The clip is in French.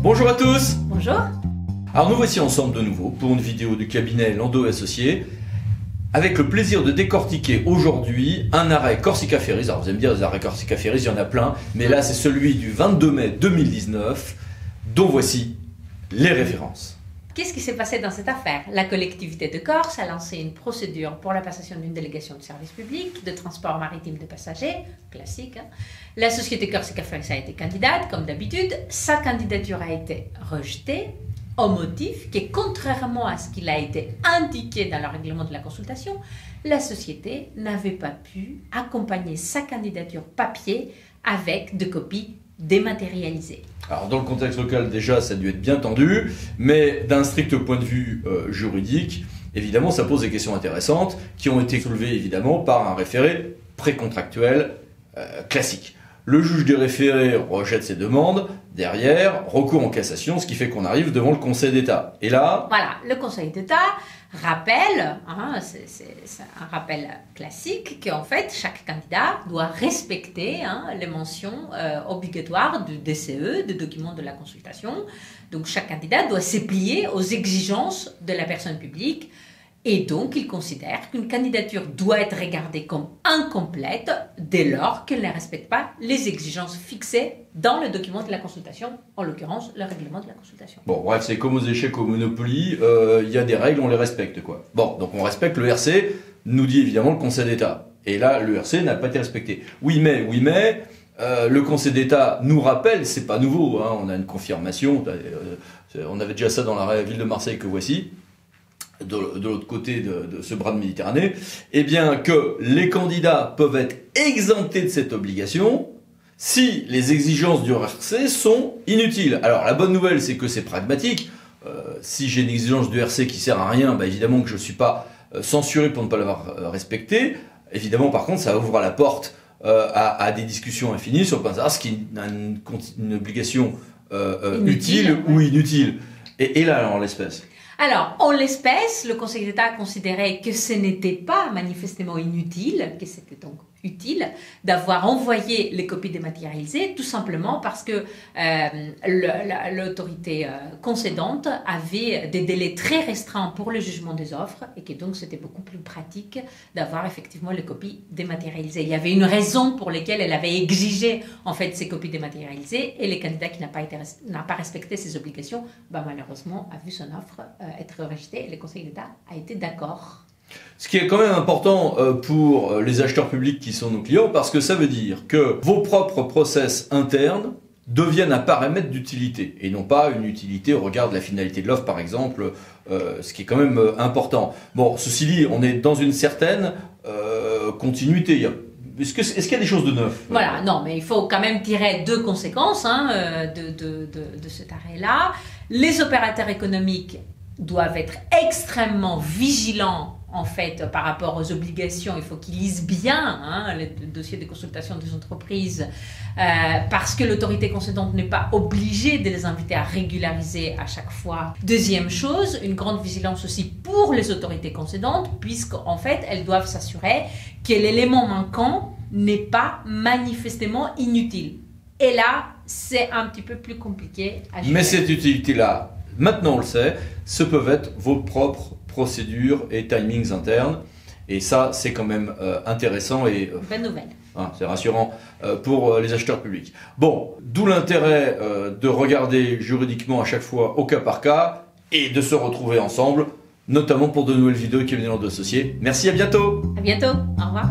Bonjour à tous. Bonjour. Alors nous voici ensemble de nouveau pour une vidéo du cabinet Landau & Associés avec le plaisir de décortiquer aujourd'hui un arrêt Corsica Ferries. Alors vous allez me dire, les arrêts Corsica Ferries, il y en a plein, mais là c'est celui du 22 mai 2019 dont voici les références. Qu'est-ce qui s'est passé dans cette affaire? La collectivité de Corse a lancé une procédure pour la passation d'une délégation de service public de transport maritime de passagers, classique. La société Corsica Ferries a été candidate, comme d'habitude. Sa candidature a été rejetée au motif que, contrairement à ce qu'il a été indiqué dans le règlement de la consultation, la société n'avait pas pu accompagner sa candidature papier avec de copies dématérialisées. Alors dans le contexte local déjà ça a dû être bien tendu, mais d'un strict point de vue juridique, évidemment ça pose des questions intéressantes qui ont été soulevées évidemment par un référé précontractuel classique. Le juge des référés rejette ses demandes, derrière, recours en cassation, ce qui fait qu'on arrive devant le Conseil d'État. Et là... Voilà, le Conseil d'État rappelle, c'est un rappel classique, qu'en fait, chaque candidat doit respecter les mentions obligatoires du DCE, des documents de la consultation. Donc, chaque candidat doit se plier aux exigences de la personne publique. Et donc, il considère qu'une candidature doit être regardée comme incomplète dès lors qu'elle ne respecte pas les exigences fixées dans le document de la consultation, en l'occurrence le règlement de la consultation. Bon, bref, c'est comme aux échecs au Monopoly, il y a des règles, on les respecte, quoi. Bon, donc on respecte le RC, nous dit évidemment le Conseil d'État. Et là, le RC n'a pas été respecté. Oui, mais, le Conseil d'État nous rappelle, c'est pas nouveau, on a une confirmation, on avait déjà ça dans la ville de Marseille que voici, de l'autre côté de ce bras de Méditerranée, eh bien que les candidats peuvent être exemptés de cette obligation si les exigences du RC sont inutiles. Alors la bonne nouvelle c'est que c'est pragmatique, si j'ai une exigence du RC qui sert à rien, évidemment que je ne suis pas censuré pour ne pas l'avoir respecté. Évidemment par contre ça ouvre la porte à des discussions infinies sur ce qui est une obligation utile ou inutile. Et là en l'espèce. Alors, en l'espèce, le Conseil d'État a considéré que ce n'était pas manifestement inutile, que c'était donc utile d'avoir envoyé les copies dématérialisées, tout simplement parce que l'autorité concédante avait des délais très restreints pour le jugement des offres et que donc c'était beaucoup plus pratique d'avoir effectivement les copies dématérialisées. Il y avait une raison pour laquelle elle avait exigé en fait ces copies dématérialisées et le candidat qui n'a pas respecté ses obligations, malheureusement a vu son offre être rejetée et le Conseil d'État a été d'accord. Ce qui est quand même important pour les acheteurs publics qui sont nos clients, parce que ça veut dire que vos propres process internes deviennent un paramètre d'utilité, et non pas une utilité au regard de la finalité de l'offre, par exemple, ce qui est quand même important. Bon, ceci dit, on est dans une certaine continuité. Est-ce qu'il y a des choses de neuf? Voilà, non, mais il faut quand même tirer deux conséquences de cet arrêt-là. Les opérateurs économiques doivent être extrêmement vigilants en fait par rapport aux obligations. Il faut qu'ils lisent bien le dossier de consultation des entreprises parce que l'autorité concédante n'est pas obligée de les inviter à régulariser à chaque fois. Deuxième chose, une grande vigilance aussi pour les autorités concédantes puisqu'en fait elles doivent s'assurer que l'élément manquant n'est pas manifestement inutile. Et là, c'est un petit peu plus compliqué à gérer. Mais cette utilité-là, maintenant on le sait, ce peuvent être vos propres procédures et timings internes. Et ça, c'est quand même intéressant et bonne nouvelle. C'est rassurant pour les acheteurs publics. Bon, d'où l'intérêt de regarder juridiquement à chaque fois au cas par cas et de se retrouver ensemble, notamment pour de nouvelles vidéos qui viennent de Landau & Associés. Merci, à bientôt. À bientôt. Au revoir.